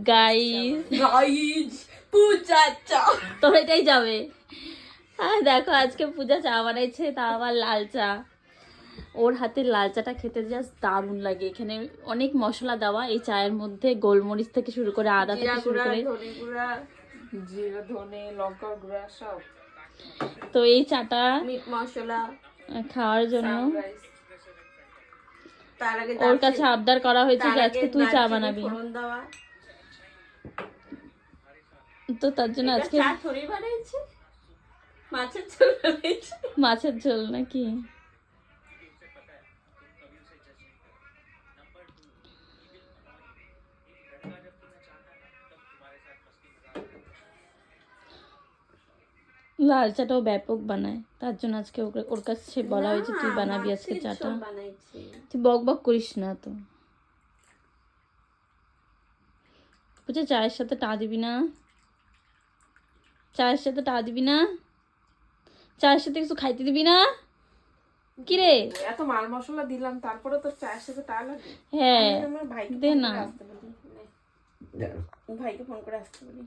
Guys পূজা চা তো এটাই যাবে। দেখো আজকে পূজা চা বানাইছে, তা আবার লাল চা। ওর হাতের লাল চাটা খেতে জাস্ট দারুণ লাগে। এখানে অনেক মশলা দেওয়া এই চায়ের মধ্যে, গোলমরিচ থেকে শুরু করে আদা থেকে শুরু করে জিরা ধনে লঙ্কার গুঁড়া সব। তো এই চাটা মিট মশলা খাওয়ার জন্য ওর কাছে আবদার করা হয়েছে যে আজকে তুই চা বানাবি, তো তার জন্য আজকে মাছের ঝোল নাকি। লাল চাটাও ব্যাপক বানায়, তার জন্য আজকে ওর কাছে বলা হয়েছে তুই বানাবি আজকে চাটা। তুই বক বক করিস না তো। বুঝে চায়ের সাথে টা দিবি না, চায়ের সাথে টা দিবি না, চায়ের সাথে কিছু খাইতে দিবি না। কি রে এত মাল মশলা দিলাম তারপরে তো চায়ের সাথে টা লাগে। হ্যাঁ দে না, ভাইকে ফোন করে আসতে বলি।